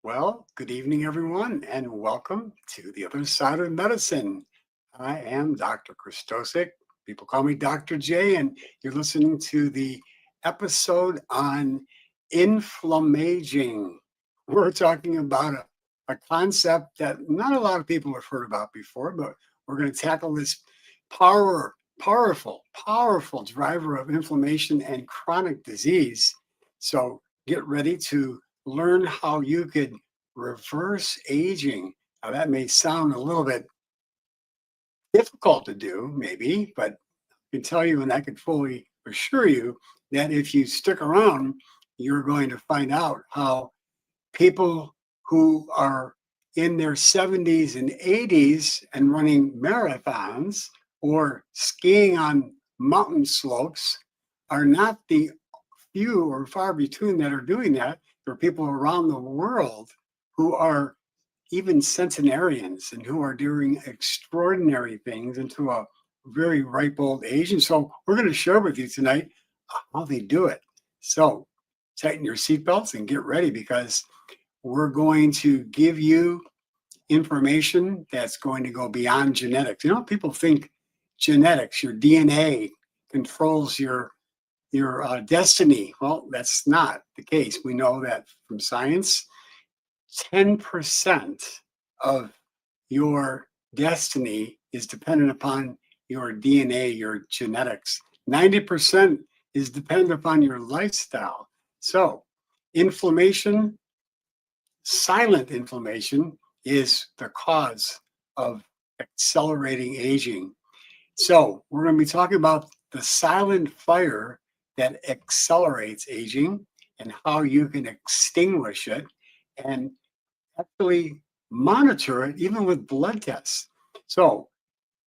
Well, good evening, everyone, and welcome to the other side of medicine. I am Dr. Krystosik. People call me Dr. J, and you're listening to the episode on inflammaging. We're talking about a concept that not a lot of people have heard about before, but we're going to tackle this powerful driver of inflammation and chronic disease. So get ready to learn how you could reverse aging. Now, that may sound a little bit difficult to do, maybe, but I can tell you, and I can fully assure you that if you stick around, you're going to find out how people who are in their 70s and 80s and running marathons or skiing on mountain slopes are not the few or far between that are doing that. There are people around the world who are even centenarians and who are doing extraordinary things into a very ripe old age. And so we're going to share with you tonight how they do it. So tighten your seatbelts and get ready because we're going to give you information that's going to go beyond genetics. People think genetics, your DNA controls your destiny. Well, that's not the case. We know that from science, 10% of your destiny is dependent upon your DNA, your genetics. 90% is dependent upon your lifestyle. So, inflammation, silent inflammation, is the cause of accelerating aging. So, we're going to be talking about the silent fire that accelerates aging and how you can extinguish it and actually monitor it even with blood tests. So,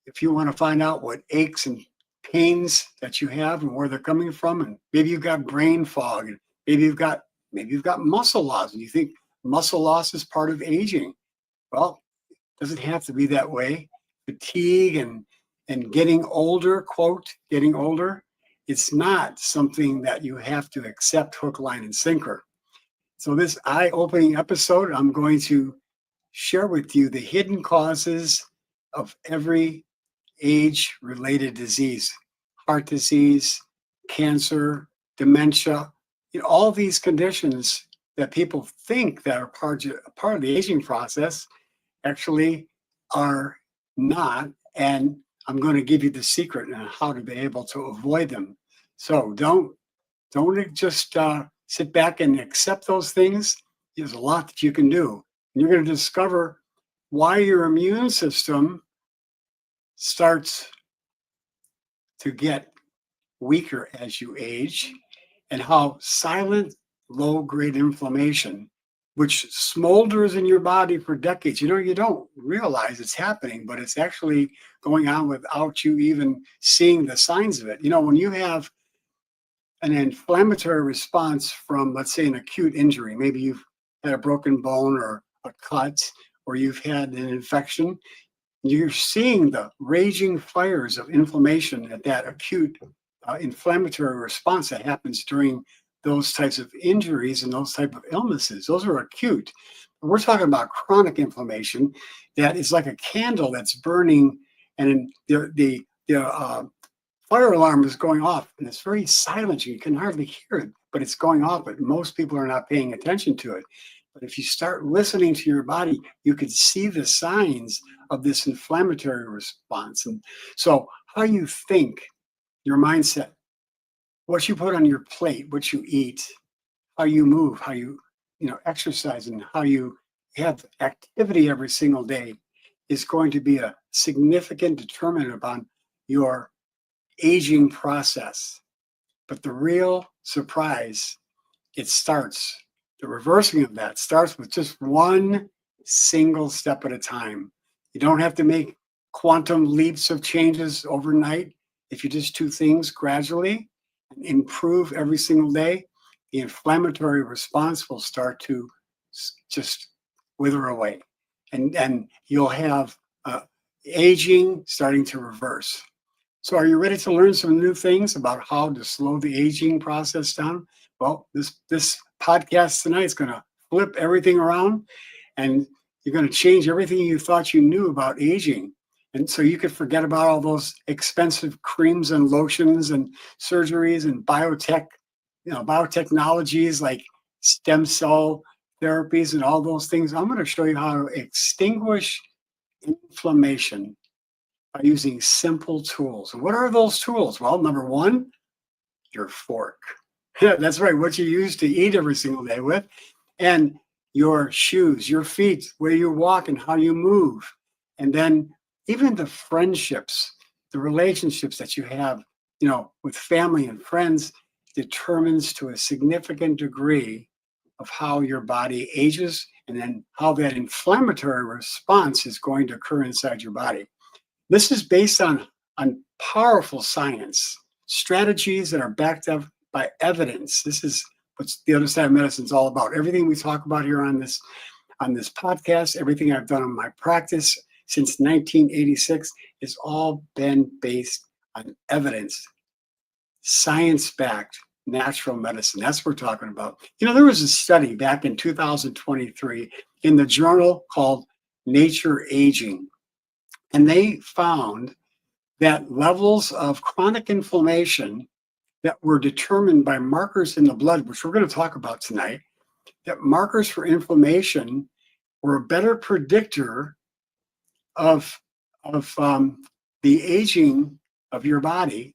if you want to find out what aches and pains that you have and where they're coming from, and maybe you've got brain fog, and maybe you've got muscle loss, and you think muscle loss is part of aging. Well, it doesn't have to be that way. Fatigue and getting older, quote, getting older, it's not something that you have to accept hook, line, and sinker. So this eye-opening episode, I'm going to share with you the hidden causes of every age-related disease, heart disease, cancer, dementia, all these conditions that people think that are part of the aging process actually are not. And I'm going to give you the secret on how to be able to avoid them. So don't just sit back and accept those things. There's a lot that you can do. And you're going to discover why your immune system starts to get weaker as you age, and how silent low-grade inflammation, which smolders in your body for decades, you don't realize it's happening, but it's actually going on without you even seeing the signs of it. When you have an inflammatory response from, let's say, an acute injury, maybe you've had a broken bone or a cut, or you've had an infection, you're seeing the raging fires of inflammation at that acute inflammatory response that happens during those types of injuries and those type of illnesses. Those are acute. We're talking about chronic inflammation that is like a candle that's burning, and the fire alarm is going off, and it's very silent. You can hardly hear it, but it's going off. But most people are not paying attention to it. But if you start listening to your body, you can see the signs of this inflammatory response. And so, how you think, your mindset, what you put on your plate, what you eat, how you move, how you exercise, and how you have activity every single day is going to be a significant determinant upon your aging process. But the real surprise, the reversing of that starts with just one single step at a time. You don't have to make quantum leaps of changes overnight. If you just do things gradually and improve every single day, the inflammatory response will start to just wither away. And you'll have aging starting to reverse. So are you ready to learn some new things about how to slow the aging process down? Well, this podcast tonight is going to flip everything around, and you're going to change everything you thought you knew about aging. And so you could forget about all those expensive creams and lotions and surgeries and biotechnologies like stem cell therapies and all those things. I'm going to show you how to extinguish inflammation by using simple tools. And what are those tools? Well, number one, your fork. Yeah, that's right, what you use to eat every single day with. And your shoes, your feet, where you walk and how you move. And then even the friendships, the relationships that you have, with family and friends determines to a significant degree of how your body ages and then how that inflammatory response is going to occur inside your body. This is based on powerful science, strategies that are backed up by evidence. This is what the other side of medicine is all about. Everything we talk about here on this podcast, everything I've done in my practice since 1986 has all been based on evidence, science-backed natural medicine. That's what we're talking about. There was a study back in 2023 in the journal called Nature Aging, and they found that levels of chronic inflammation that were determined by markers in the blood, which we're going to talk about tonight, that markers for inflammation were a better predictor of the aging of your body,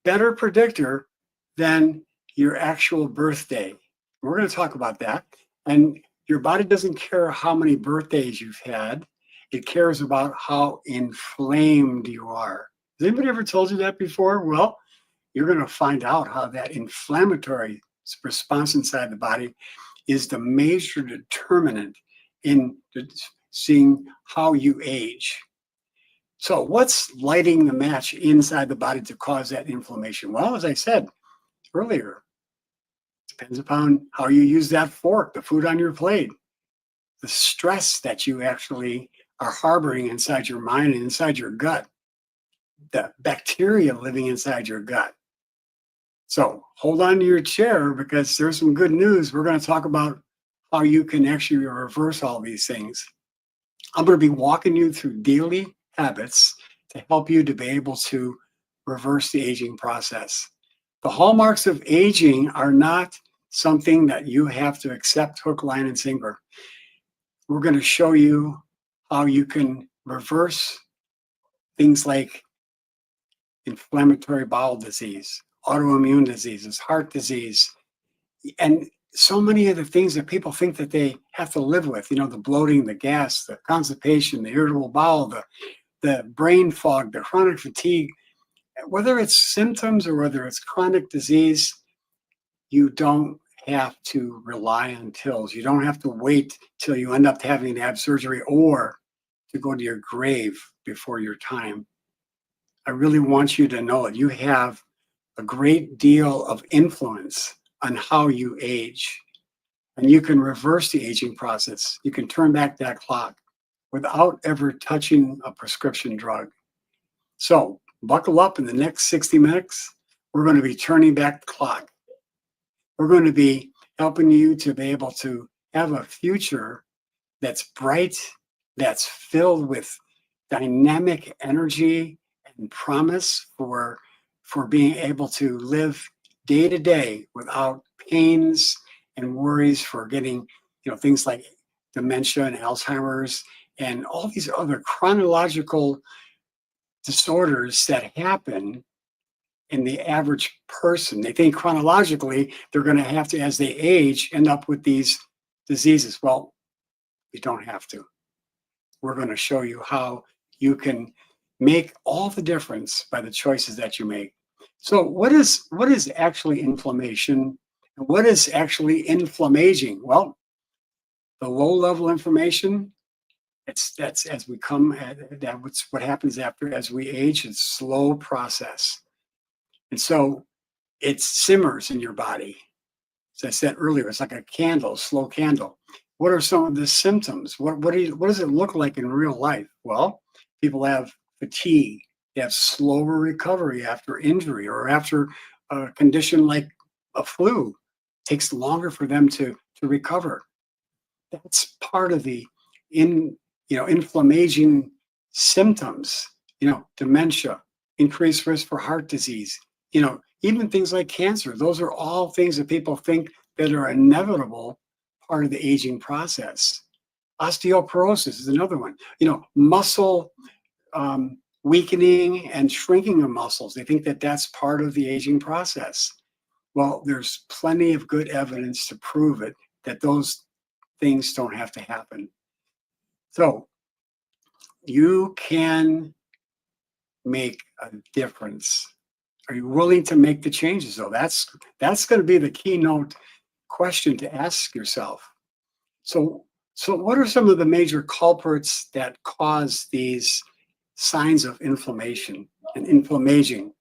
better predictor than your actual birthday. We're going to talk about that. And your body doesn't care how many birthdays you've had. It cares about how inflamed you are. Has anybody ever told you that before? Well, you're going to find out how that inflammatory response inside the body is the major determinant in seeing how you age. So what's lighting the match inside the body to cause that inflammation? Well, as I said earlier, it depends upon how you use that fork, the food on your plate, the stress that you actually are harboring inside your mind and inside your gut, the bacteria living inside your gut. So hold on to your chair because there's some good news. We're going to talk about how you can actually reverse all these things. I'm going to be walking you through daily habits to help you to be able to reverse the aging process. The hallmarks of aging are not something that you have to accept hook, line, and sinker. We're going to show you how you can reverse things like inflammatory bowel disease, autoimmune diseases, heart disease, and so many of the things that people think that they have to live with, the bloating, the gas, the constipation, the irritable bowel, the brain fog, the chronic fatigue, whether it's symptoms or whether it's chronic disease, you don't have to rely on pills. You don't have to wait till you end up having to have surgery or to go to your grave before your time. I really want you to know that you have a great deal of influence on how you age. And you can reverse the aging process. You can turn back that clock without ever touching a prescription drug. So buckle up. In the next 60 minutes. We're going to be turning back the clock. We're going to be helping you to be able to have a future that's bright, that's filled with dynamic energy and promise for being able to live day to day without pains and worries for getting, things like dementia and Alzheimer's and all these other chronological disorders that happen in the average person. They think chronologically they're going to have to, as they age, end up with these diseases. Well, you don't have to. We're going to show you how you can make all the difference by the choices that you make. So what is actually inflammation? And what is actually inflammaging? Well, the low-level inflammation, that's as we come at that's what happens as we age. It's a slow process. And so it simmers in your body. As I said earlier, it's like a candle, slow candle. What are some of the symptoms? What does it look like in real life? Well, people have fatigue. They have slower recovery after injury or after a condition like a flu. It takes longer for them to to recover. That's part of the inflammaging symptoms, dementia, increased risk for heart disease, even things like cancer. Those are all things that people think that are inevitable part of the aging process. Osteoporosis is another one. Muscle weakening and shrinking of muscles. They think that that's part of the aging process. Well, there's plenty of good evidence to prove it, that those things don't have to happen. So you can make a difference. Are you willing to make the changes, though? That's going to be the keynote question to ask yourself. So what are some of the major culprits that cause these signs of inflammation and inflammaging?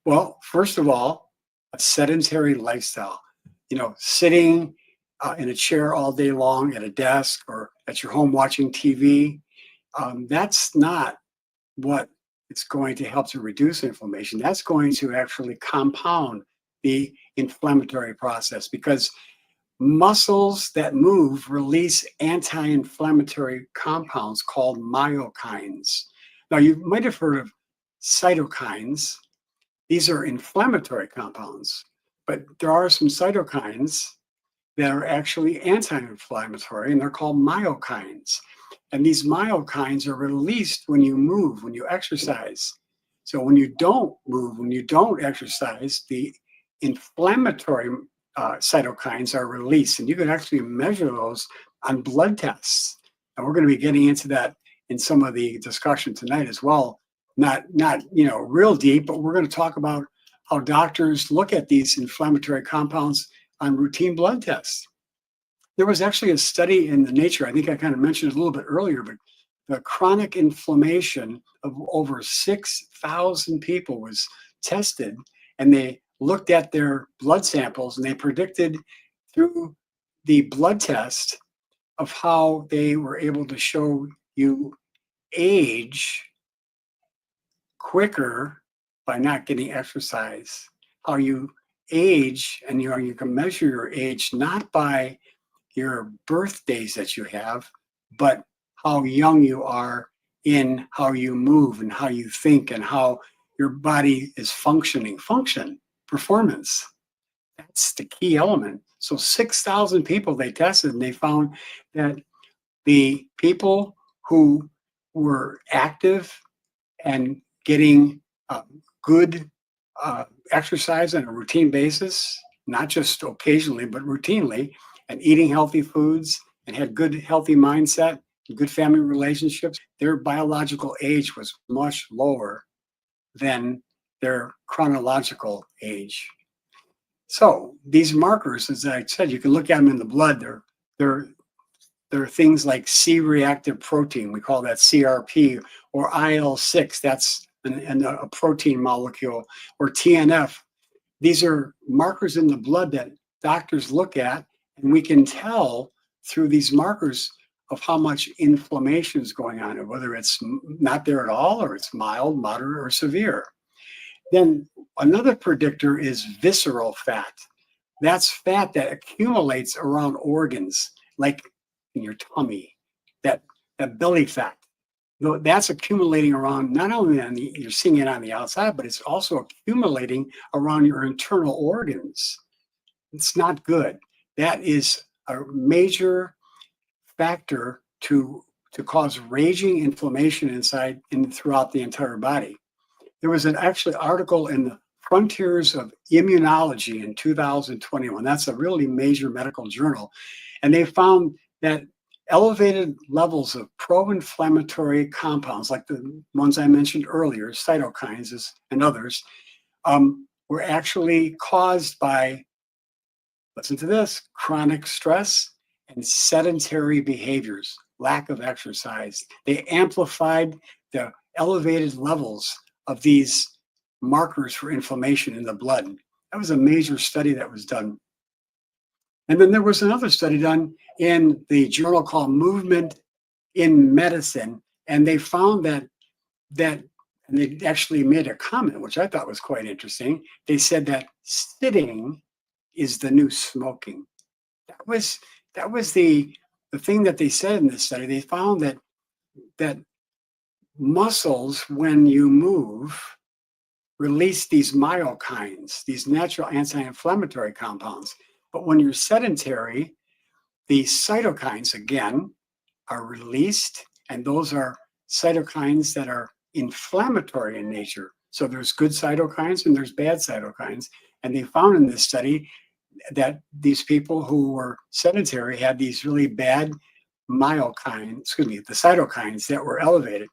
Well, first of all, a sedentary lifestyle. Sitting in a chair all day long at a desk or at your home watching TV, that's not what is going to help to reduce inflammation. That's going to actually compound the inflammatory process, because muscles that move release anti-inflammatory compounds called myokines. Now, you might have heard of cytokines. These are inflammatory compounds, but there are some cytokines that are actually anti-inflammatory, and they're called myokines. And these myokines are released when you move, when you exercise. So when you don't move, when you don't exercise, the inflammatory cytokines are released, and you can actually measure those on blood tests. And we're going to be getting into that in some of the discussion tonight as well. Not real deep, but we're going to talk about how doctors look at these inflammatory compounds on routine blood tests. There was actually a study in the Nature, I think I kind of mentioned it a little bit earlier, but the chronic inflammation of over 6,000 people was tested, and they looked at their blood samples, and they predicted through the blood test of how they were able to show you age quicker by not getting exercise. How you age, and you can measure your age not by your birthdays that you have, but how young you are in how you move and how you think and how your body is functioning. Performance. That's the key element. So 6,000 people they tested, and they found that the people who were active and getting good exercise on a routine basis, not just occasionally, but routinely, and eating healthy foods and had good, healthy mindset, good family relationships, their biological age was much lower than their chronological age. So these markers, as I said, you can look at them in the blood. They're things like C-reactive protein. We call that CRP, or IL-6. That's a protein molecule, or TNF. These are markers in the blood that doctors look at, and we can tell through these markers of how much inflammation is going on, and whether it's not there at all, or it's mild, moderate, or severe. Then another predictor is visceral fat. That's fat that accumulates around organs, like in your tummy, that belly fat. That's accumulating around, not only you're seeing it on the outside, but it's also accumulating around your internal organs. It's not good. That is a major factor to cause raging inflammation inside and throughout the entire body. There was an actually article in the Frontiers of Immunology in 2021. That's a really major medical journal. And they found that elevated levels of pro-inflammatory compounds, like the ones I mentioned earlier, cytokines and others, were actually caused by, listen to this, chronic stress and sedentary behaviors, lack of exercise. They amplified the elevated levels of these markers for inflammation in the blood. That was a major study that was done. And then there was another study done in the journal called Movement in Medicine, and they found that and they actually made a comment, which I thought was quite interesting. They said that sitting is the new smoking. That was the thing that they said in this study. They found that muscles, when you move, release these myokines, these natural anti-inflammatory compounds. But when you're sedentary, the cytokines again are released, and those are cytokines that are inflammatory in nature. So there's good cytokines and there's bad cytokines. And they found in this study that these people who were sedentary had these really bad the cytokines that were elevated.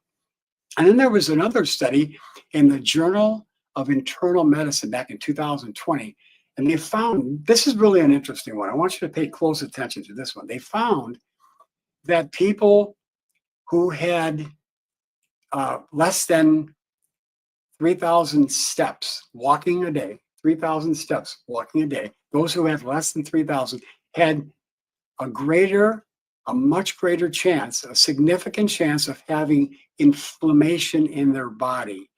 And then there was another study in the Journal of Internal Medicine back in 2020. And they found this is really an interesting one. I want you to pay close attention to this one. They found that people who had less than 3,000 steps walking a day, 3,000 steps walking a day, those who had less than 3,000 had a much greater chance, a significant chance of having inflammation in their body.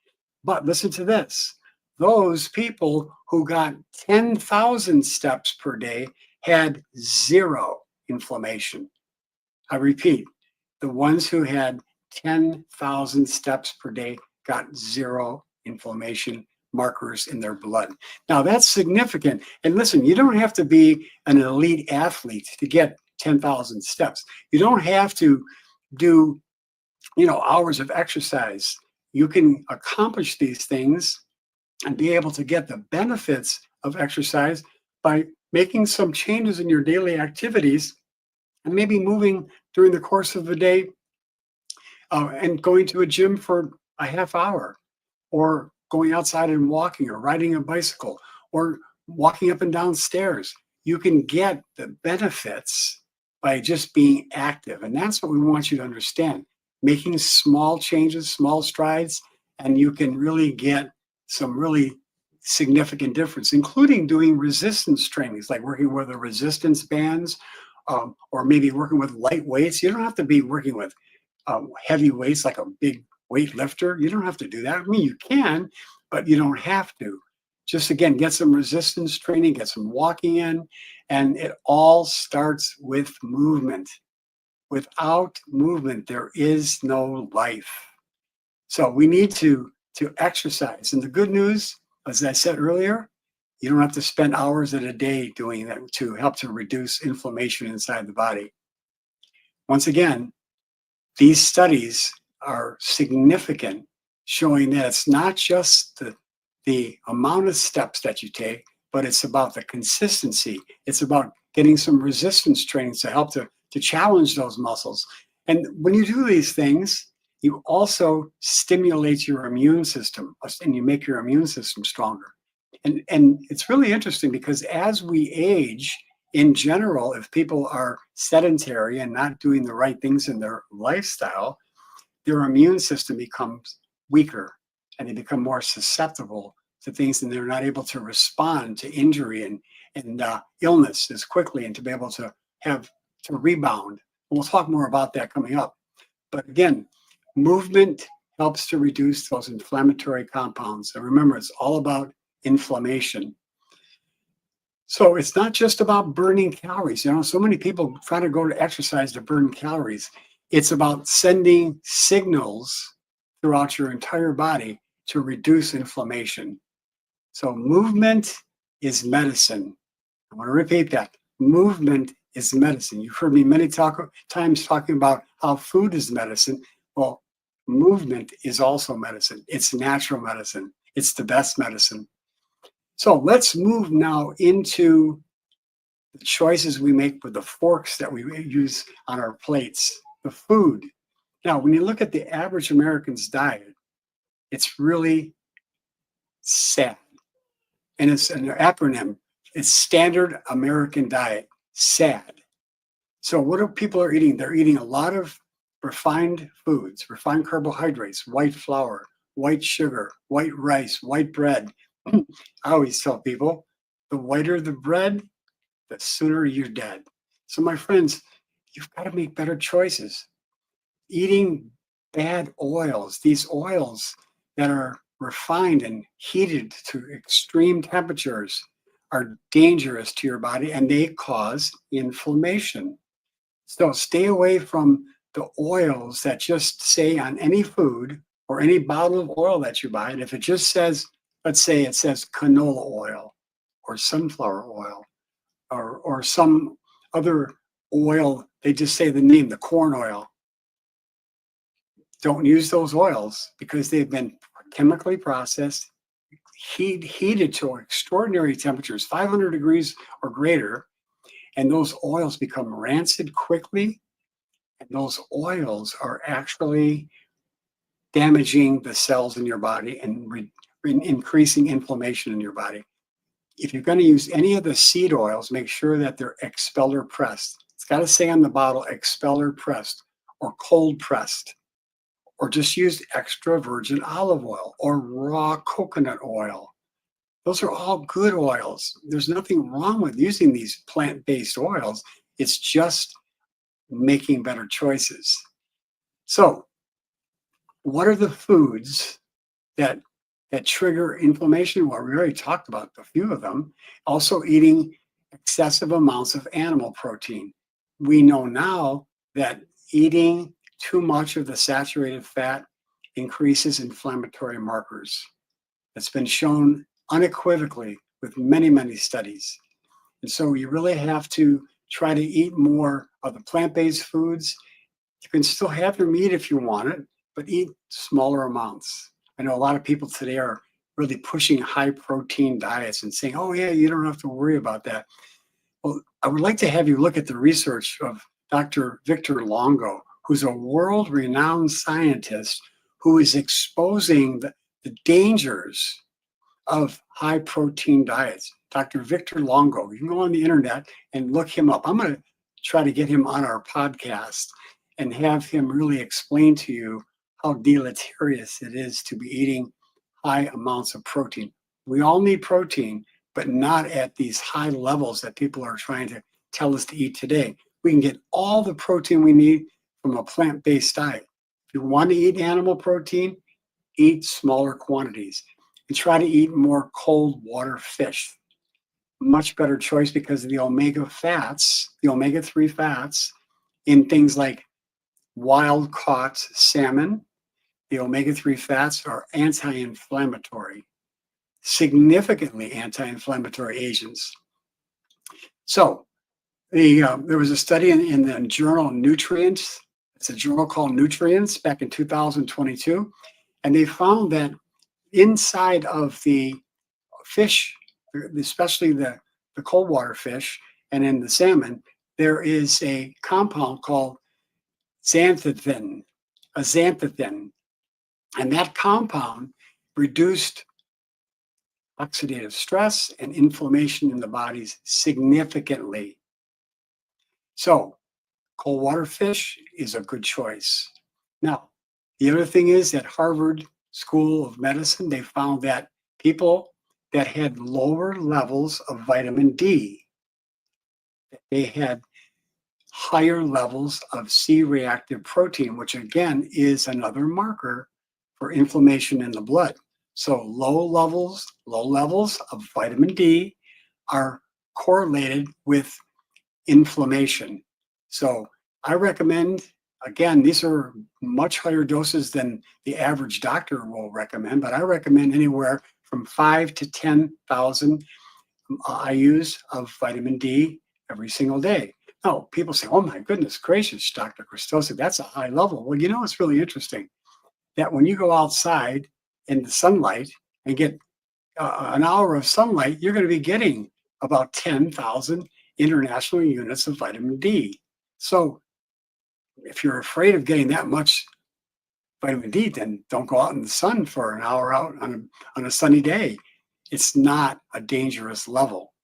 But listen to this. Those people who got 10,000 steps per day had zero inflammation. I repeat, the ones who had 10,000 steps per day got zero inflammation markers in their blood. Now that's significant. And listen, you don't have to be an elite athlete to get 10,000 steps. You don't have to do, hours of exercise. You can accomplish these things and be able to get the benefits of exercise by making some changes in your daily activities and maybe moving during the course of the day and going to a gym for a half hour, or going outside and walking, or riding a bicycle, or walking up and down stairs. You can get the benefits by just being active. And that's what we want you to understand. Making small changes, small strides, and you can really get some really significant difference, including doing resistance trainings, like working with the resistance bands, or maybe working with light weights. You don't have to be working with heavy weights like a big weightlifter. You don't have to do that. I mean, you can, but you don't have to. Just again, get some resistance training, get some walking in, and it all starts with movement. Without movement, there is no life. So we need to exercise. And the good news, as I said earlier, you don't have to spend hours at a day doing that to help to reduce inflammation inside the body. Once again, these studies are significant, showing that it's not just the amount of steps that you take, but it's about the consistency. It's about getting some resistance training to help to challenge those muscles. And when you do these things, you also stimulate your immune system, and you make your immune system stronger. And it's really interesting because as we age, in general, if people are sedentary and not doing the right things in their lifestyle, their immune system becomes weaker and they become more susceptible to things, and they're not able to respond to injury and illness as quickly, and to be able to rebound. And we'll talk more about that coming up. But again, movement helps to reduce those inflammatory compounds. And remember, it's all about inflammation. So it's not just about burning calories. So many people try to go to exercise to burn calories. It's about sending signals throughout your entire body to reduce inflammation. So movement is medicine. I want to repeat that. Movement is medicine. You've heard me many times talking about how food is medicine. Well, movement is also medicine. It's natural medicine. It's the best medicine. So let's move now into the choices we make with the forks that we use on our plates, the food. Now, when you look at the average American's diet, it's really sad. And it's an acronym. It's Standard American Diet, SAD. So what do people are eating? They're eating a lot of refined foods, refined carbohydrates, white flour, white sugar, white rice, white bread. I always tell people, the whiter the bread, the sooner you're dead. So my friends, you've got to make better choices. Eating bad oils, these oils that are refined and heated to extreme temperatures, are dangerous to your body and they cause inflammation. So stay away from the oils that just say on any food or any bottle of oil that you buy. And if it just says, let's say it says canola oil or sunflower oil or some other oil, they just say the name, the corn oil. Don't use those oils because they've been chemically processed, heated to extraordinary temperatures, 500 degrees or greater, and those oils become rancid quickly. And those oils are actually damaging the cells in your body and increasing inflammation in your body. If you're going to use any of the seed oils, make sure that they're expeller pressed. It's got to say on the bottle expeller pressed or cold pressed, or just use extra virgin olive oil or raw coconut oil. Those are all good oils. There's nothing wrong with using these plant-based oils. It's just making better choices. So, what are the foods that trigger inflammation? Well, we already talked about a few of them. Also, eating excessive amounts of animal protein. We know now that eating too much of the saturated fat increases inflammatory markers. It's been shown unequivocally with many, many studies. And so you really have to try to eat more of the plant-based foods. You can still have your meat if you want it, but eat smaller amounts. I know a lot of people today are really pushing high protein diets and saying, oh yeah, you don't have to worry about that. Well, I would like to have you look at the research of Dr. Victor Longo, who's a world-renowned scientist who is exposing the dangers of high protein diets. Dr. Victor Longo, you can go on the internet and look him up. I'm going to try to get him on our podcast and have him really explain to you how deleterious it is to be eating high amounts of protein. We all need protein, but not at these high levels that people are trying to tell us to eat today. We can get all the protein we need from a plant-based diet. If you want to eat animal protein, eat smaller quantities and try to eat more cold water fish. Much better choice because of the omega fats, the omega-3 fats in things like wild caught salmon. The omega-3 fats are anti-inflammatory, significantly anti-inflammatory agents. So there was a study in the journal Nutrients. It's a journal called Nutrients back in 2022. And they found that inside of the fish, especially the cold water fish and in the salmon, there is a compound called xanthine, a xanthine. And that compound reduced oxidative stress and inflammation in the bodies significantly. So cold water fish is a good choice. Now, the other thing is at Harvard School of Medicine, they found that people that had lower levels of vitamin D, they had higher levels of C-reactive protein, which again is another marker for inflammation in the blood. So low levels of vitamin D are correlated with inflammation. So I recommend, again, these are much higher doses than the average doctor will recommend, but I recommend anywhere from 5 to 10,000 IUs of vitamin D every single day. Now, people say, oh my goodness gracious, Dr. Krystosik, that's a high level. Well, you know, it's really interesting that when you go outside in the sunlight and get an hour of sunlight, you're going to be getting about 10,000 international units of vitamin D. So if you're afraid of getting that much vitamin D, then don't go out in the sun for an hour out on a sunny day. It's not a dangerous level.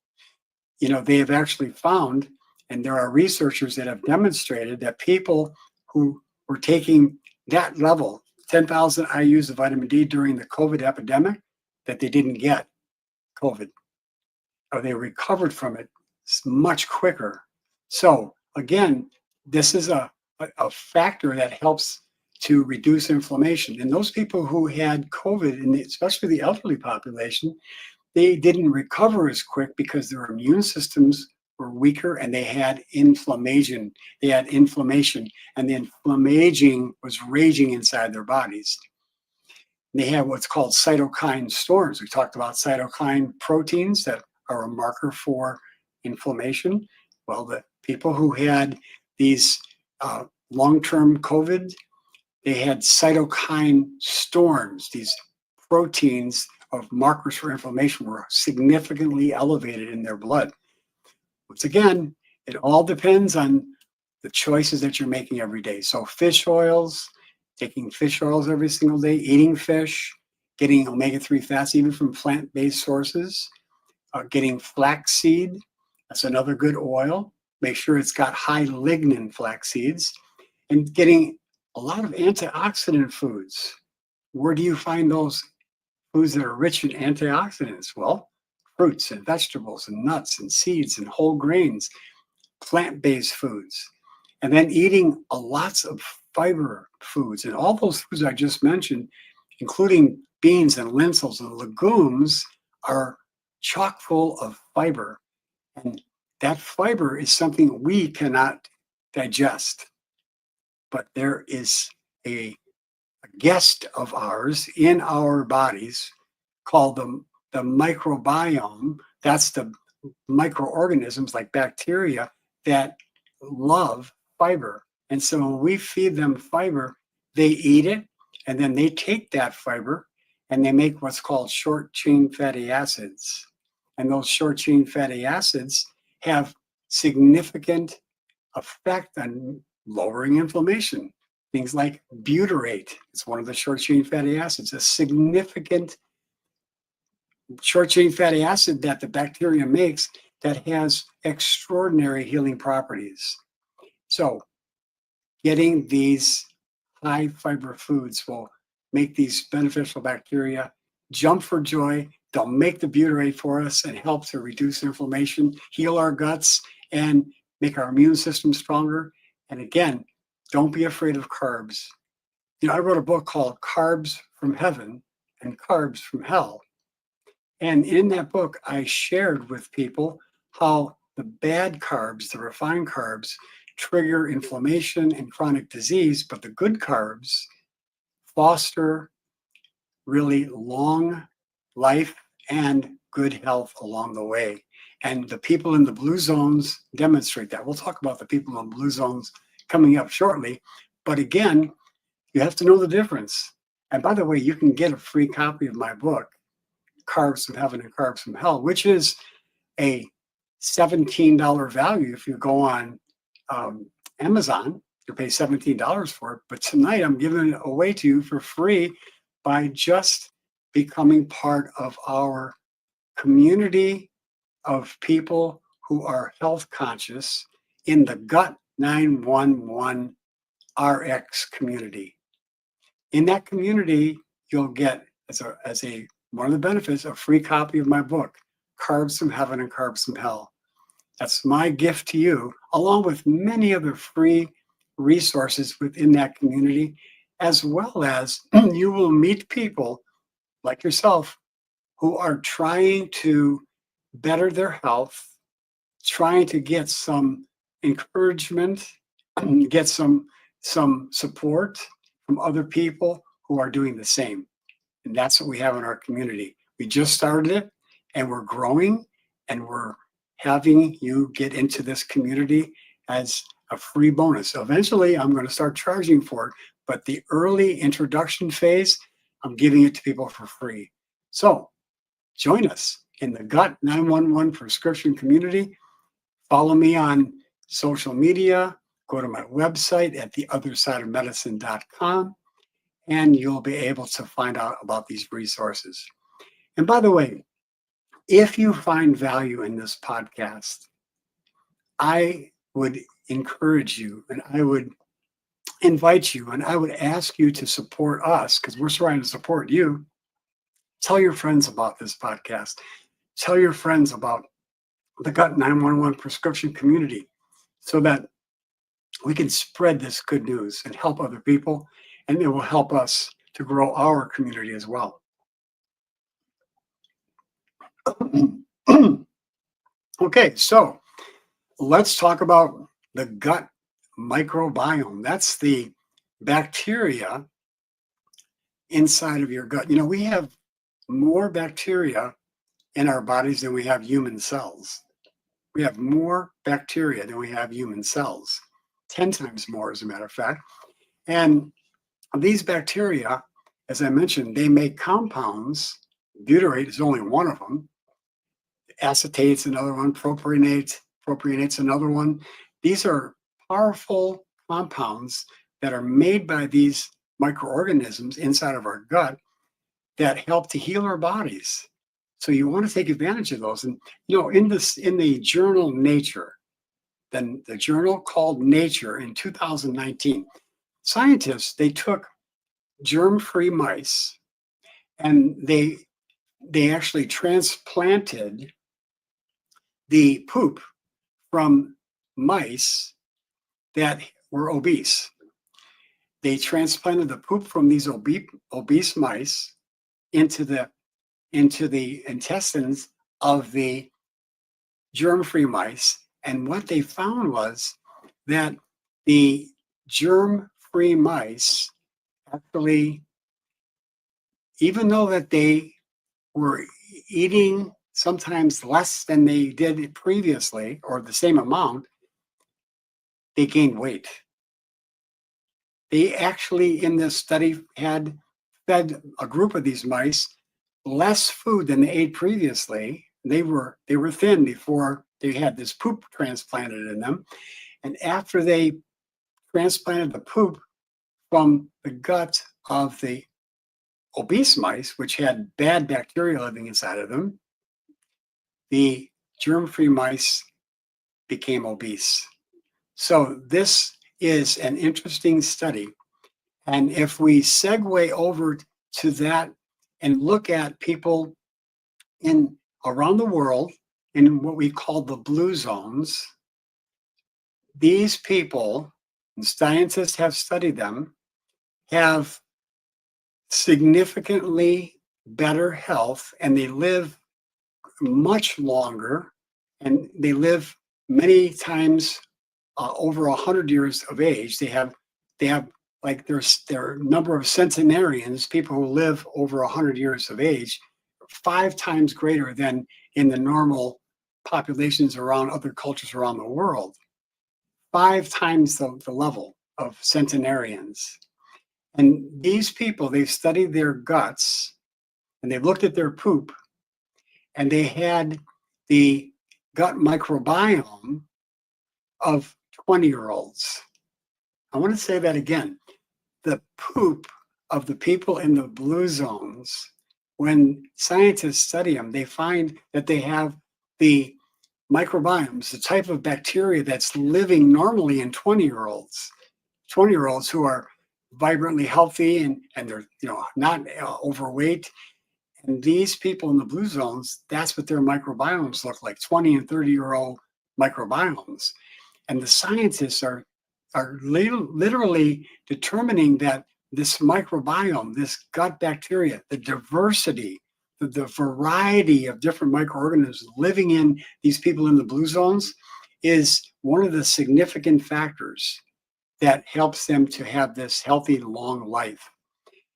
You know, they have actually found, and there are researchers that have demonstrated that people who were taking that level, 10,000 IUs of vitamin D during the COVID epidemic, that they didn't get COVID, or they recovered from it much quicker. So again, this is a factor that helps to reduce inflammation. And those people who had COVID, and especially the elderly population, they didn't recover as quick because their immune systems were weaker and they had inflammation. They had inflammation, and the inflammaging was raging inside their bodies. They have what's called cytokine storms. We talked about cytokine proteins that are a marker for inflammation. Well, the people who had these long-term COVID, they had cytokine storms. These proteins of markers for inflammation were significantly elevated in their blood. Once again, it all depends on the choices that you're making every day. So fish oils, taking fish oils every single day, eating fish, getting omega-3 fats even from plant-based sources, getting flaxseed, that's another good oil. Make sure it's got high lignin flax seeds, and getting a lot of antioxidant foods. Where do you find those foods that are rich in antioxidants? Well, fruits and vegetables and nuts and seeds and whole grains, plant-based foods. And then eating lots of fiber foods. And all those foods I just mentioned, including beans and lentils and legumes, are chock full of fiber. And that fiber is something we cannot digest. But there is a guest of ours in our bodies called the microbiome. That's the microorganisms like bacteria that love fiber. And so when we feed them fiber, they eat it, and then they take that fiber and they make what's called short chain fatty acids. And those short chain fatty acids have significant effect on lowering inflammation. Things like butyrate, it's one of the short chain fatty acids, a significant short chain fatty acid that the bacteria makes that has extraordinary healing properties. So getting these high fiber foods will make these beneficial bacteria jump for joy. They'll make the butyrate for us and help to reduce inflammation, heal our guts, and make our immune system stronger. And again, don't be afraid of carbs. I wrote a book called Carbs from Heaven and Carbs from Hell. And in that book, I shared with people how the bad carbs, the refined carbs, trigger inflammation and chronic disease, but the good carbs foster really long life and good health along the way. And the people in the blue zones demonstrate that. We'll talk about the people in blue zones coming up shortly. But again, you have to know the difference. And by the way, you can get a free copy of my book, Carbs from Heaven and Carbs from Hell, which is a $17 value if you go on Amazon. You pay $17 for it. But tonight I'm giving it away to you for free by just becoming part of our community of people who are health conscious in the Gut 911 RX community. In that community, you'll get as a one of the benefits, a free copy of my book, Carbs from Heaven and Carbs from Hell. That's my gift to you, along with many other free resources within that community, as well as you will meet people like yourself who are trying to better their health, trying to get some encouragement, get some support from other people who are doing the same. And that's what we have in our community. We just started it and we're growing, and we're having you get into this community as a free bonus. Eventually, I'm going to start charging for it, but the early introduction phase, I'm giving it to people for free. So join us in the Gut 911 prescription community. Follow me on social media. Go to my website at theothersideofmedicine.com, and you'll be able to find out about these resources. And by the way, if you find value in this podcast, I would encourage you, and I would invite you, and I would ask you to support us, because we're trying to support you. Tell your friends about this podcast. Tell your friends about the Gut 911 prescription community so that we can spread this good news and help other people, and it will help us to grow our community as well. Okay, so let's talk about the gut microbiome. That's the bacteria inside of your gut. We have more bacteria in our bodies than we have human cells. We have more bacteria than we have human cells, 10 times more, as a matter of fact. And these bacteria, as I mentioned, they make compounds. Butyrate is only one of them. Acetate's another one. Propionate's another one. These are powerful compounds that are made by these microorganisms inside of our gut that help to heal our bodies. So you want to take advantage of those. And in the journal Nature, then the journal called Nature in 2019, scientists, they took germ-free mice and they actually transplanted the poop from mice that were obese. They transplanted the poop from these obese mice into the intestines of the germ-free mice. And what they found was that the germ-free mice actually, even though that they were eating sometimes less than they did previously or the same amount, they gained weight. They actually, in this study, had fed a group of these mice less food than they ate previously. They were thin before they had this poop transplanted in them. And after they transplanted the poop from the gut of the obese mice, which had bad bacteria living inside of them, the germ-free mice became obese. So this is an interesting study. And if we segue over to that and look at people around the world in what we call the blue zones, these people, and scientists have studied them, have significantly better health and they live much longer and they live many times over 100 years of age. They have like their number of centenarians, people who live over 100 years of age, 5 times greater than in the normal populations around other cultures around the world. 5 times the level of centenarians. And these people, they've studied their guts and they've looked at their poop and they had the gut microbiome of 20-year-olds. I want to say that again. The poop of the people in the blue zones, when scientists study them, they find that they have the microbiomes, the type of bacteria that's living normally in 20-year-olds. 20-year-olds who are vibrantly healthy and they're not overweight. And these people in the blue zones, that's what their microbiomes look like, 20 and 30-year-old microbiomes. And the scientists are literally determining that this microbiome, this gut bacteria, the diversity, the variety of different microorganisms living in these people in the blue zones is one of the significant factors that helps them to have this healthy, long life.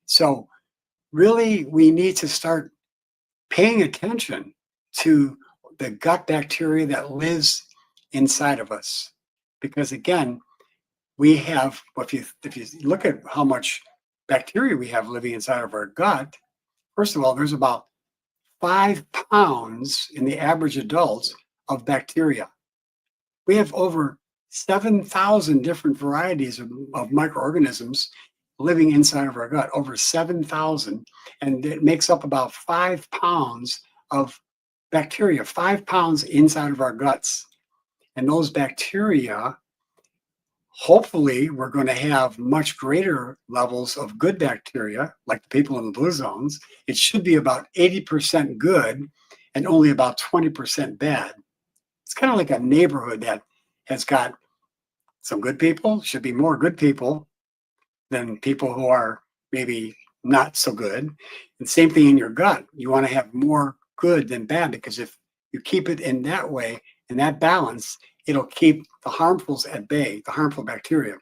So really, we need to start paying attention to the gut bacteria that lives inside of us. Because again, we have, if you look at how much bacteria we have living inside of our gut, first of all, there's about 5 pounds in the average adult of bacteria. We have over 7,000 different varieties of microorganisms living inside of our gut, over 7,000. And it makes up about 5 pounds of bacteria, 5 pounds inside of our guts. And those bacteria, hopefully, we're going to have much greater levels of good bacteria, like the people in the blue zones. It should be about 80% good and only about 20% bad. It's kind of like a neighborhood that has got some good people, should be more good people than people who are maybe not so good. And same thing in your gut. You want to have more good than bad, because if you keep it in that way, in that balance, it'll keep the harmfuls at bay, the harmful bacteria.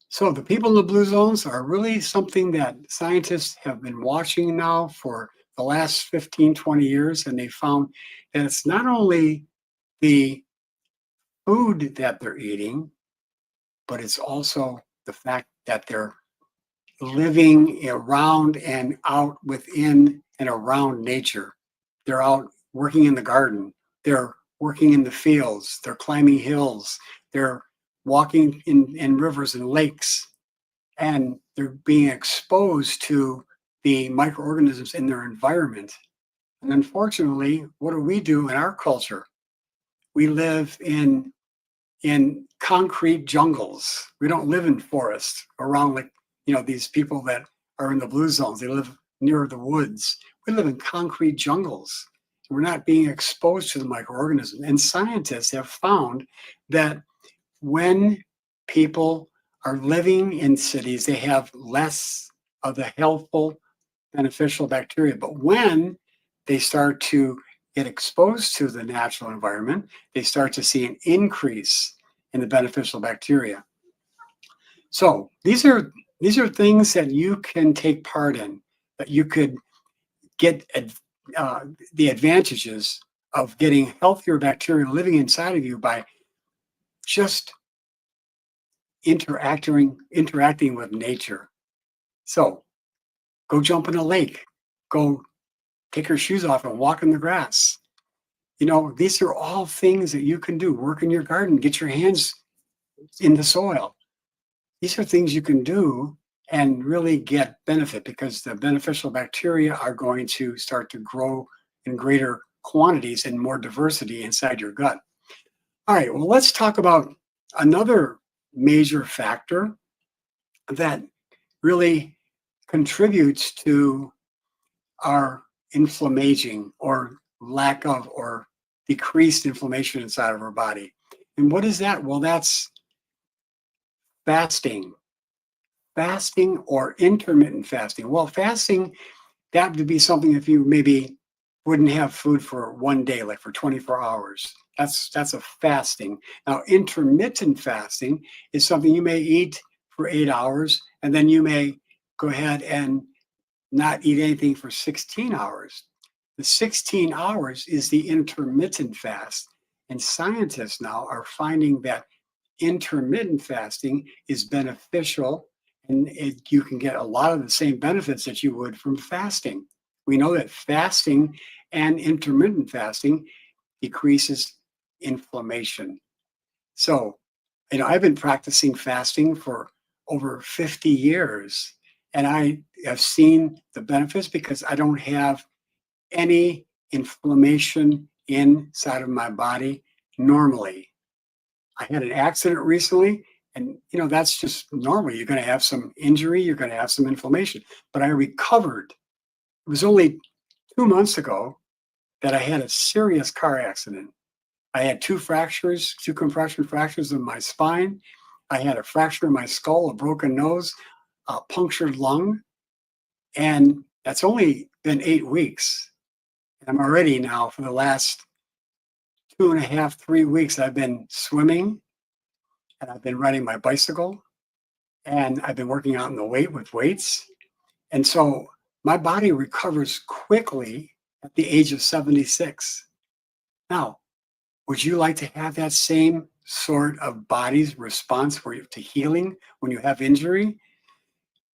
So the people in the blue zones are really something that scientists have been watching now for the last 15, 20 years, and they found that it's not only the food that they're eating, but it's also the fact that they're living around and out within and around nature. They're out working in the garden, they're working in the fields, they're climbing hills, they're walking in rivers and lakes, and they're being exposed to the microorganisms in their environment. And unfortunately, what do we do in our culture? We live in concrete jungles. We don't live in forests around, like, these people that are in the blue zones. They live near the woods. We live in concrete jungles. We're not being exposed to the microorganisms. And scientists have found that when people are living in cities, they have less of the healthful, beneficial bacteria. But when they start to get exposed to the natural environment, they start to see an increase in the beneficial bacteria. So these are things that you can take part in, that you could get the advantages of getting healthier bacteria living inside of you by just interacting with nature. So go jump in a lake, go take your shoes off and walk in the grass. These are all things that you can do. Work in your garden, get your hands in the soil. These are things you can do and really get benefit, because the beneficial bacteria are going to start to grow in greater quantities and more diversity inside your gut. All right, well, let's talk about another major factor that really contributes to our inflammaging, or lack of, or decreased inflammation inside of our body. And what is that? Well, that's fasting. Fasting or intermittent fasting. Well, fasting, that would be something if you maybe wouldn't have food for one day, like for 24 hours. That's a fasting. Now, intermittent fasting is something you may eat for 8 hours, and then you may go ahead and not eat anything for 16 hours. The 16 hours is the intermittent fast. And scientists now are finding that intermittent fasting is beneficial, and you can get a lot of the same benefits that you would from fasting. We know that fasting and intermittent fasting decreases inflammation. So, I've been practicing fasting for over 50 years, and I have seen the benefits because I don't have any inflammation inside of my body normally. I had an accident recently, and that's just normal. You're going to have some injury, you're going to have some inflammation, but I recovered. It was only 2 months ago that I had a serious car accident. I had two compression fractures in my spine. I had a fracture in my skull, a broken nose, a punctured lung, and that's only been 8 weeks. And I'm already now, for the last 2.5, 3 weeks, I've been swimming, and I've been riding my bicycle, and I've been working out in the weights. And so my body recovers quickly at the age of 76. Now, would you like to have that same sort of body's response to healing when you have injury?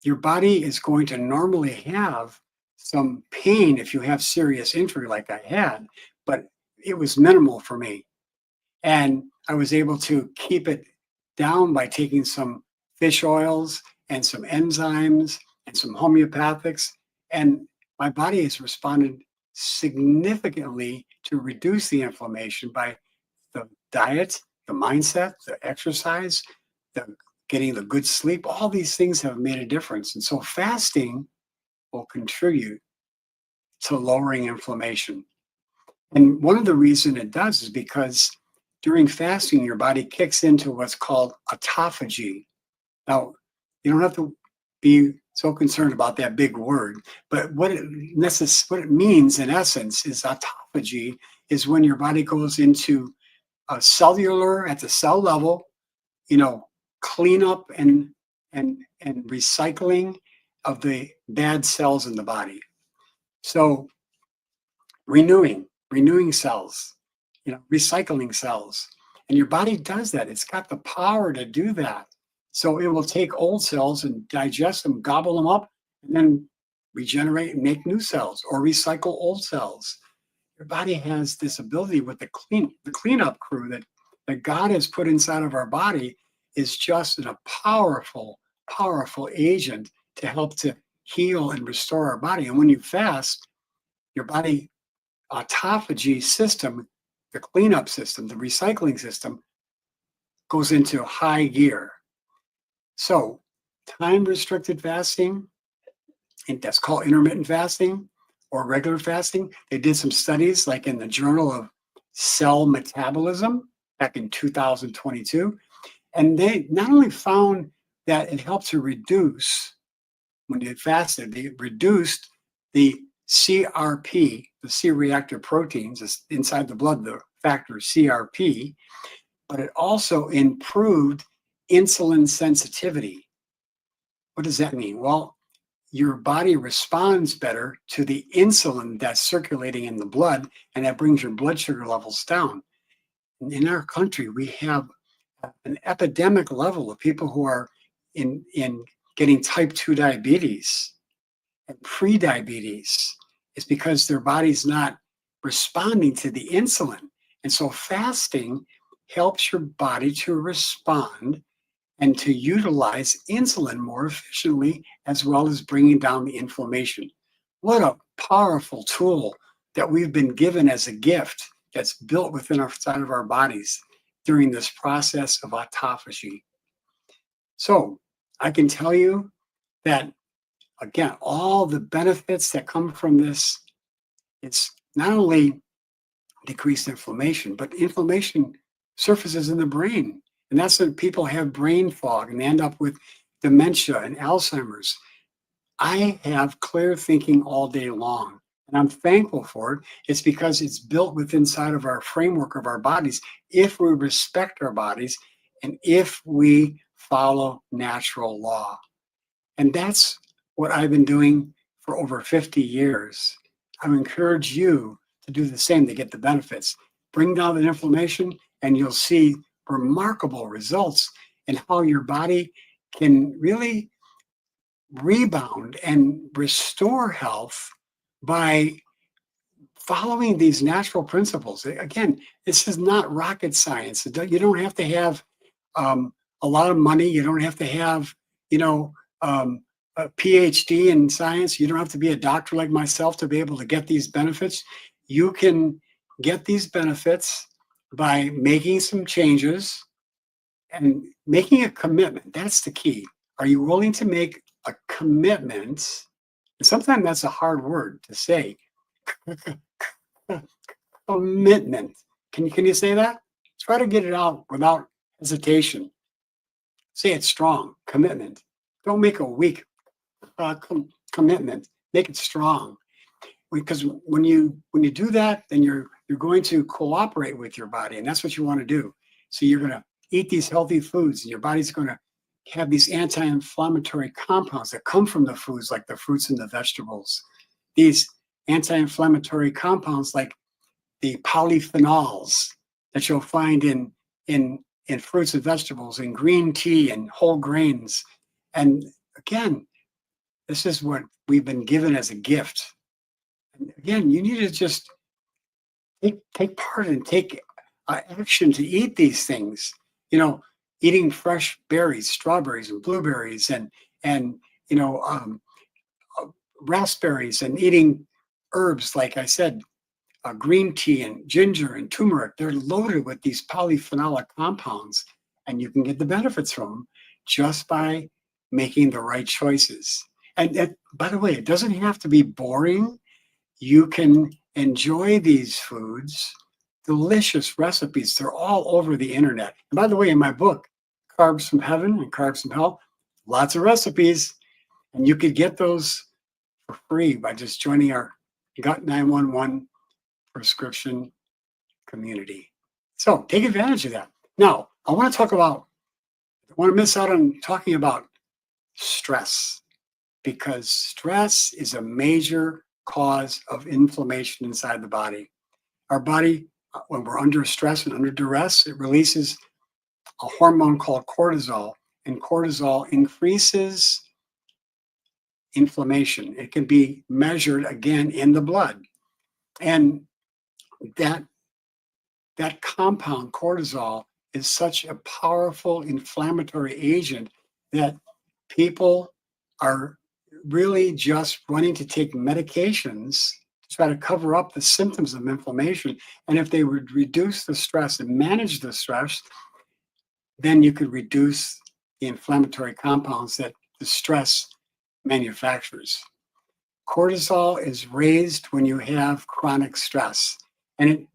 Your body is going to normally have some pain if you have serious injury like I had, but it was minimal for me. And I was able to keep it down by taking some fish oils and some enzymes and some homeopathics. And my body has responded significantly to reduce the inflammation by the diet, the mindset, the exercise, the getting the good sleep. All these things have made a difference. And so fasting will contribute to lowering inflammation. And one of the reasons it does is because during fasting, your body kicks into what's called autophagy. Now, you don't have to be so concerned about that big word. But what it means in essence is autophagy is when your body goes into a cellular at the cell level, you know, cleanup and recycling of the bad cells in the body. So renewing cells, you know, recycling cells. And your body does that. It's got the power to do that. So it will take old cells and digest them, gobble them up, and then regenerate and make new cells or recycle old cells. Your body has this ability with the cleanup crew that God has put inside of our body is just a powerful agent to help to heal and restore our body. And when you fast, your body autophagy system, the cleanup system, the recycling system goes into high gear. So time restricted fasting, and that's called intermittent fasting or regular fasting. They did some studies like in the Journal of Cell Metabolism back in 2022. And they not only found that it helped to reduce, when they fasted, they reduced the CRP, the C-reactive proteins inside the blood, the factor CRP, but it also improved insulin sensitivity. What does that mean? Well, your body responds better to the insulin that's circulating in the blood, and that brings your blood sugar levels down. In our country, we have an epidemic level of people who are in getting type 2 diabetes and pre-diabetes. It's because their body's not responding to the insulin. And so fasting helps your body to respond and to utilize insulin more efficiently, as well as bringing down the inflammation. What a powerful tool that we've been given as a gift that's built within our side of our bodies during this process of autophagy. So I can tell you that, again, all the benefits that come from this, it's not only decreased inflammation, but inflammation surfaces in the brain. And that's when people have brain fog and they end up with dementia and Alzheimer's. I have clear thinking all day long, and I'm thankful for it. It's because it's built within inside of our framework of our bodies if we respect our bodies and if we follow natural law. And that's what I've been doing for over 50 years. I encourage you to do the same to get the benefits. Bring down the inflammation, and you'll see remarkable results in how your body can really rebound and restore health by following these natural principles. Again, this is not rocket science. You don't have to have a lot of money. You don't have to have, you know, a PhD in science. You don't have to be a doctor like myself to be able to get these benefits. You can get these benefits by making some changes and making a commitment. That's the key. Are you willing to make a commitment? And sometimes that's a hard word to say. Commitment. Can you say that? Try to get it out without hesitation. Say it strong. Commitment. Don't make a weak commitment. Make it strong. Because when you do that, then you're going to cooperate with your body, and that's what you want to do. So you're going to eat these healthy foods, and your body's going to have these anti-inflammatory compounds that come from the foods, like the fruits and the vegetables. These anti-inflammatory compounds, like the polyphenols that you'll find in fruits and vegetables, in green tea and whole grains. And again, this is what we've been given as a gift. And again, you need to just take part and take action to eat these things. You know, eating fresh berries, strawberries and blueberries, and you know, raspberries, and eating herbs, like I said, green tea and ginger and turmeric. They're loaded with these polyphenolic compounds, and you can get the benefits from them just by making the right choices. And by the way, it doesn't have to be boring. You can enjoy these foods, delicious recipes. They're all over the internet. And by the way, in my book, Carbs from Heaven and Carbs from Hell, lots of recipes. And you could get those for free by just joining our Gut 911 prescription community. So take advantage of that. Now, I want to miss out on talking about stress, because stress is a major cause of inflammation inside the body. Our body, when we're under stress and under duress, it releases a hormone called cortisol, and cortisol increases inflammation. It can be measured again in the blood. And that compound, cortisol, is such a powerful inflammatory agent that people are really just running to take medications to try to cover up the symptoms of inflammation. And if they would reduce the stress and manage the stress, then you could reduce the inflammatory compounds that the stress manufactures. Cortisol is raised when you have chronic stress, and it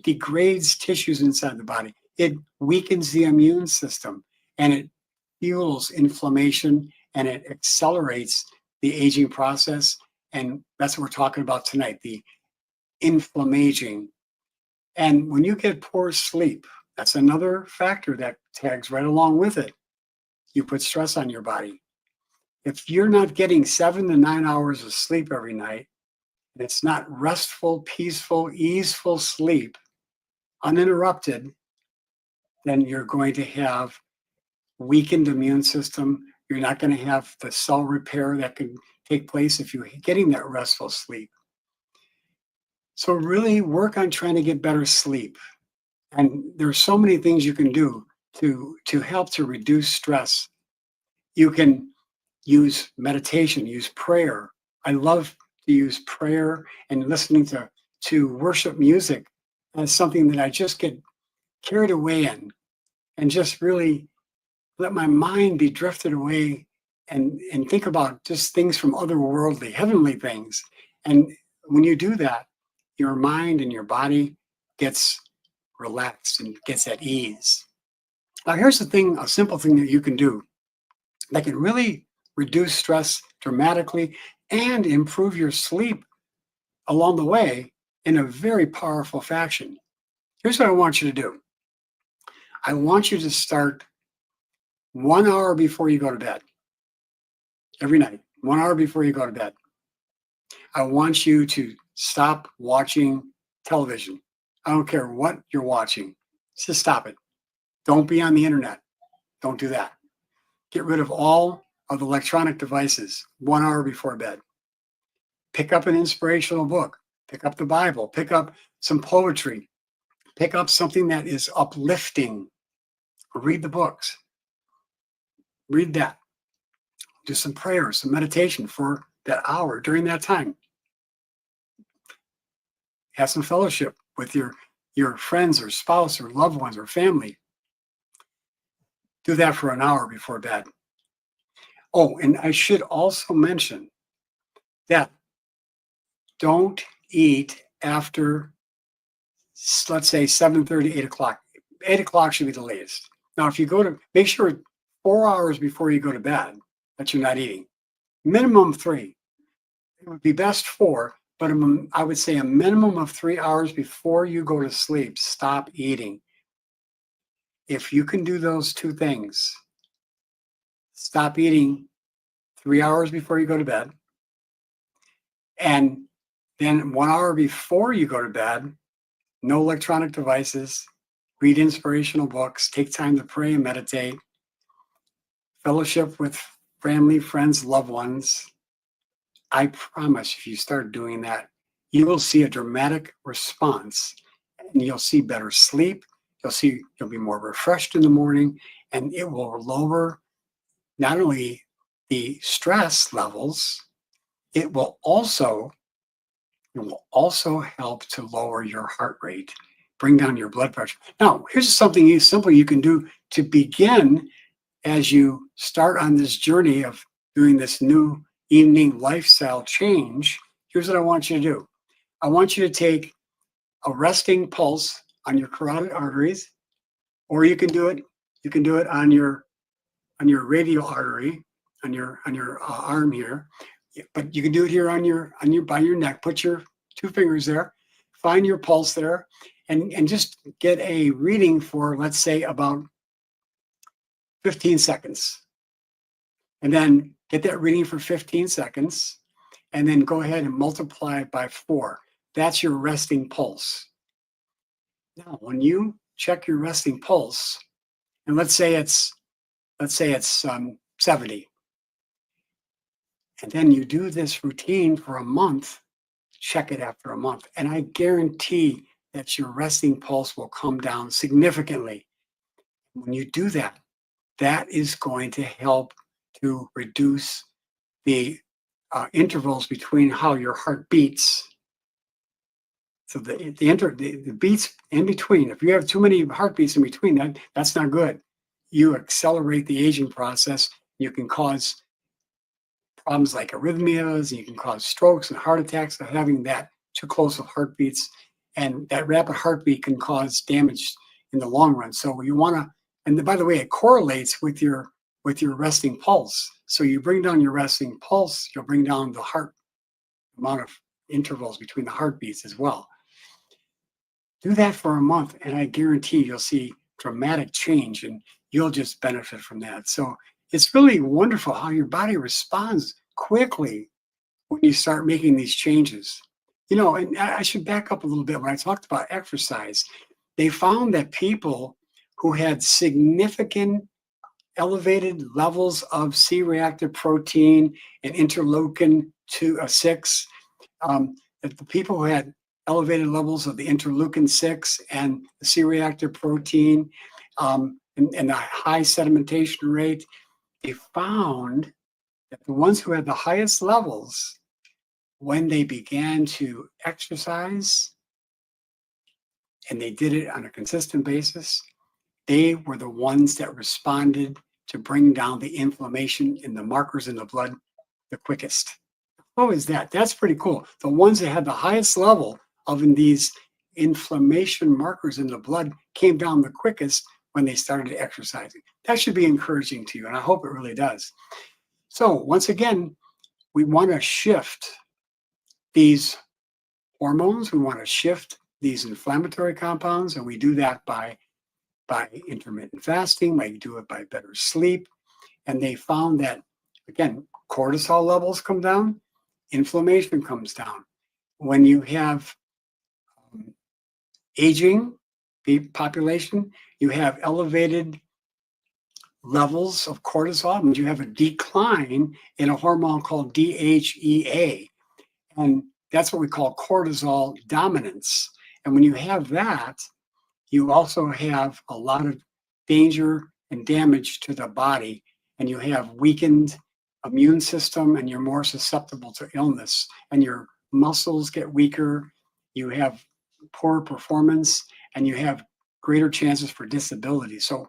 degrades tissues inside the body. It weakens the immune system, and it fuels inflammation, and it accelerates the aging process. And that's what we're talking about tonight, the inflammaging. And when you get poor sleep, that's another factor that tags right along with it. You put stress on your body. If you're not getting 7 to 9 hours of sleep every night, and it's not restful, peaceful, easeful sleep, uninterrupted, then you're going to have weakened immune system. You're not going to have the cell repair that can take place if you're getting that restful sleep. So really work on trying to get better sleep. And there's so many things you can do to help to reduce stress. You can use meditation, use prayer. I love to use prayer and listening to worship music as something that I just get carried away in, and just really let my mind be drifted away and think about just things from otherworldly, heavenly things. And when you do that, your mind and your body gets relaxed and gets at ease. Now, here's the thing, a simple thing that you can do that can really reduce stress dramatically and improve your sleep along the way in a very powerful fashion. Here's what I want you to do. I want you to start 1 hour before you go to bed every night, 1 hour before you go to bed. I want you to stop watching television. I don't care what you're watching. Just stop it. Don't be on the internet. Don't do that. Get rid of all of the electronic devices 1 hour before bed. Pick up an inspirational book. Pick up the Bible. Pick up some poetry. Pick up something that is uplifting. Read the books. Read that. Do some prayers, some meditation for that hour during that time. Have some fellowship with your friends or spouse or loved ones or family. Do that for an hour before bed. Oh, and I should also mention that don't eat after, let's say, 7:30, 8 o'clock. 8 o'clock should be the latest. Now, if you make sure 4 hours before you go to bed that you're not eating. Minimum 3. It would be best 4, but I would say a minimum of 3 hours before you go to sleep, stop eating. If you can do those two things, stop eating 3 hours before you go to bed, and then 1 hour before you go to bed, no electronic devices, read inspirational books, take time to pray and meditate, fellowship with family, friends, loved ones. I promise if you start doing that, you will see a dramatic response, and you'll see better sleep. You'll be more refreshed in the morning, and it will lower not only the stress levels, it will also help to lower your heart rate, bring down your blood pressure. Now, here's something simple you can do to begin as you start on this journey of doing this new evening lifestyle change. Here's what I want you to do. I want you to take a resting pulse on your carotid arteries, or you can do it on your radial artery, your arm here, but you can do it here on your by your neck. Put your two fingers there, find your pulse there, and just get a reading for, let's say, about 15 seconds, and then get that reading for 15 seconds, and then go ahead and multiply it by 4. That's your resting pulse. Now, when you check your resting pulse, and let's say it's 70, and then you do this routine for a month, check it after a month, and I guarantee that your resting pulse will come down significantly. When you do that, that is going to help to reduce the intervals between how your heart beats. So the beats in between, if you have too many heartbeats in between, that's not good. You accelerate the aging process. You can cause problems like arrhythmias, and you can cause strokes and heart attacks by having that too close of heartbeats. And that rapid heartbeat can cause damage in the long run. So you want to, and by the way, it correlates with your resting pulse. So you bring down your resting pulse, you'll bring down the heart amount of intervals between the heartbeats as well. Do that for a month, and I guarantee you'll see dramatic change, and you'll just benefit from that. So it's really wonderful how your body responds quickly when you start making these changes. And I should back up a little bit. When I talked about exercise, they found that people who had significant elevated levels of C-reactive protein and interleukin 6, that the people who had elevated levels of the interleukin 6 and the C-reactive protein, and the high sedimentation rate, they found that the ones who had the highest levels, when they began to exercise, and they did it on a consistent basis, they were the ones that responded to bring down the inflammation in the markers in the blood the quickest. How is that? That's pretty cool. The ones that had the highest level of these inflammation markers in the blood came down the quickest when they started exercising. That should be encouraging to you, and I hope it really does. So once again, we want to shift these hormones. We want to shift these inflammatory compounds, and we do that by intermittent fasting. We do it by better sleep. And they found that, again, cortisol levels come down, inflammation comes down. When you have aging population, you have elevated levels of cortisol, and you have a decline in a hormone called DHEA. And that's what we call cortisol dominance. And when you have that, you also have a lot of danger and damage to the body, and you have weakened immune system, and you're more susceptible to illness, and your muscles get weaker, you have poor performance, and you have greater chances for disability. So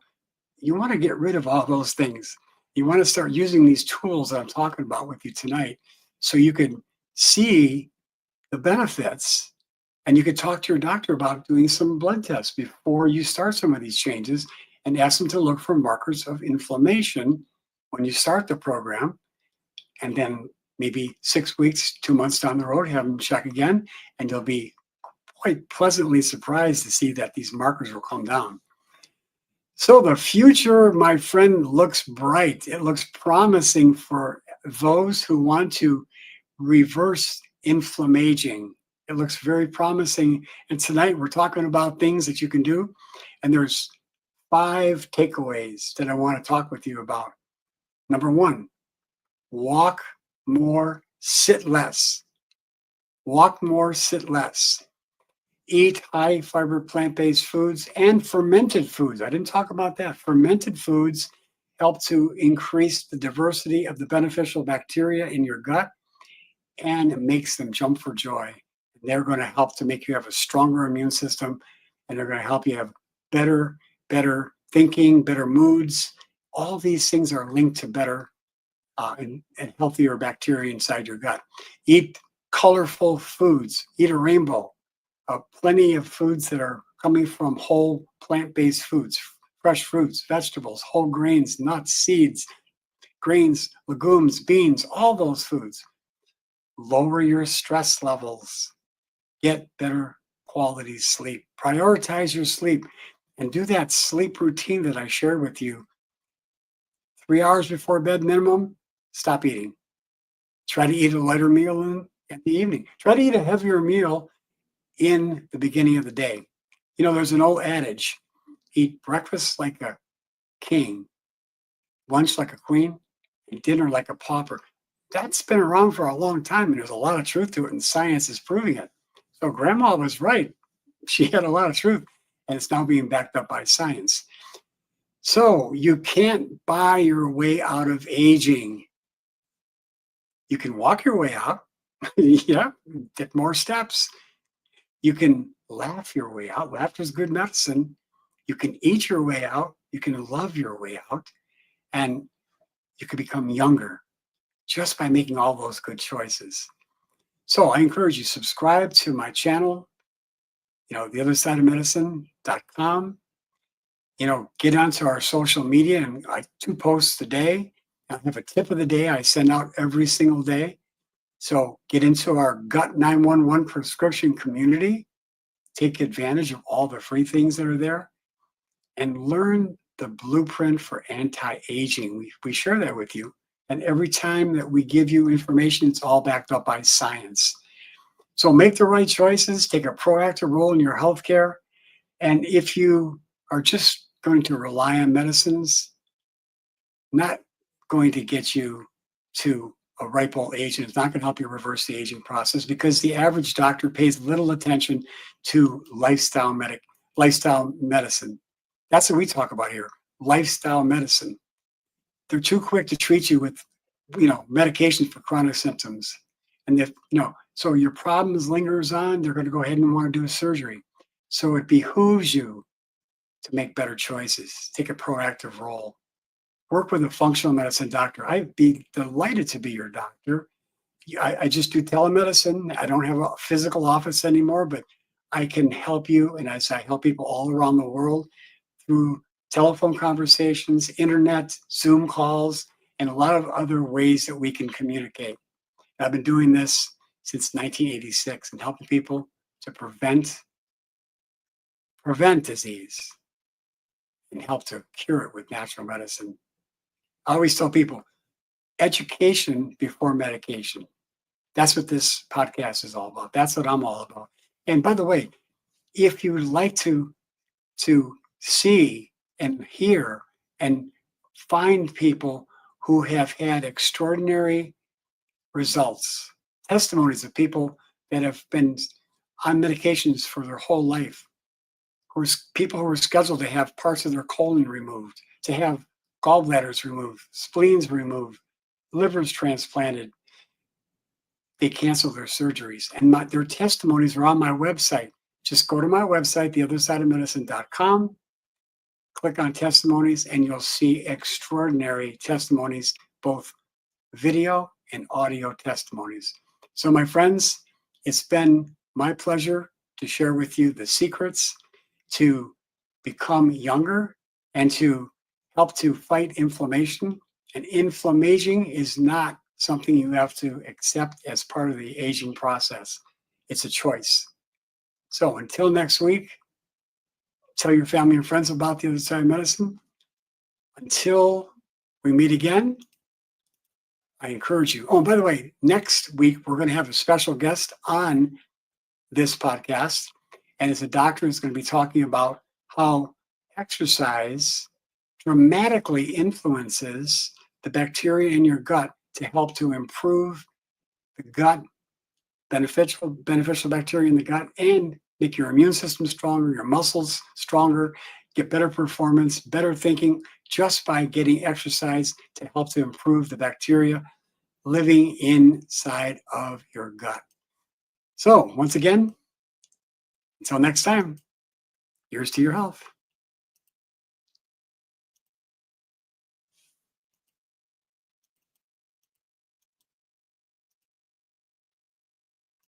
you want to get rid of all those things. You want to start using these tools that I'm talking about with you tonight, so you can see the benefits, and you could talk to your doctor about doing some blood tests before you start some of these changes, and ask them to look for markers of inflammation when you start the program. And then maybe 6 weeks, 2 months down the road, have them check again, and you'll be quite pleasantly surprised to see that these markers will come down. So the future, my friend, looks bright. It looks promising for those who want to reverse inflammaging. It looks very promising. And tonight we're talking about things that you can do. And there's 5 takeaways that I want to talk with you about. Number 1, walk more, sit less. Walk more, sit less. Eat high fiber plant-based foods and fermented foods. I didn't talk about that. Fermented foods help to increase the diversity of the beneficial bacteria in your gut, and it makes them jump for joy. They're going to help to make you have a stronger immune system, and they're going to help you have better thinking, better moods. All these things are linked to better and healthier bacteria inside your gut. Eat colorful foods. Eat a rainbow. Plenty of foods that are coming from whole plant-based foods, fresh fruits, vegetables, whole grains, nuts, seeds, grains, legumes, beans, all those foods. Lower your stress levels. Get better quality sleep. Prioritize your sleep and do that sleep routine that I shared with you. 3 hours before bed minimum, stop eating. Try to eat a lighter meal in the evening. Try to eat a heavier meal in the beginning of the day. There's an old adage, eat breakfast like a king, lunch like a queen, and dinner like a pauper. That's been around for a long time, and there's a lot of truth to it, and science is proving it. So grandma was right. She had a lot of truth, and it's now being backed up by science. So you can't buy your way out of aging. You can walk your way out. Yeah, get more steps. You can laugh your way out. Laughter is good medicine. You can eat your way out. You can love your way out. And you can become younger just by making all those good choices. So I encourage you, subscribe to my channel, theothersideofmedicine.com. Get onto our social media, and I 2 posts a day. I have a tip of the day I send out every single day. So get into our Gut 911 prescription community. Take advantage of all the free things that are there and learn the blueprint for anti-aging. We share that with you. And every time that we give you information, it's all backed up by science. So make the right choices, take a proactive role in your healthcare. And if you are just going to rely on medicines, not going to get you to a ripe old age, and it's not going to help you reverse the aging process, because the average doctor pays little attention to lifestyle medicine. That's what we talk about here, lifestyle medicine. They're too quick to treat you with, medications for chronic symptoms. And so your problems lingers on, they're going to go ahead and want to do a surgery. So it behooves you to make better choices, take a proactive role. Work with a functional medicine doctor. I'd be delighted to be your doctor. I just do telemedicine. I don't have a physical office anymore, but I can help you. And as I help people all around the world through telephone conversations, internet, Zoom calls, and a lot of other ways that we can communicate. I've been doing this since 1986 and helping people to prevent disease and help to cure it with natural medicine. I always tell people, education before medication. That's what this podcast is all about. That's what I'm all about. And by the way, if you would like to see and hear and find people who have had extraordinary results, testimonies of people that have been on medications for their whole life, people who were scheduled to have parts of their colon removed, to have gallbladders removed, spleens removed, livers transplanted. They canceled their surgeries. And their testimonies are on my website. Just go to my website, theothersideofmedicine.com, click on testimonies, and you'll see extraordinary testimonies, both video and audio testimonies. So my friends, it's been my pleasure to share with you the secrets to become younger and to help to fight inflammation. And inflammaging is not something you have to accept as part of the aging process. It's a choice. So until next week, tell your family and friends about the other side of medicine. Until we meet again, I encourage you. Oh, and by the way, next week, we're going to have a special guest on this podcast. And it's a doctor who's going to be talking about how exercise dramatically influences the bacteria in your gut to help to improve the gut, beneficial bacteria in the gut, and make your immune system stronger, your muscles stronger, get better performance, better thinking, just by getting exercise to help to improve the bacteria living inside of your gut. So once again, until next time, here's to your health.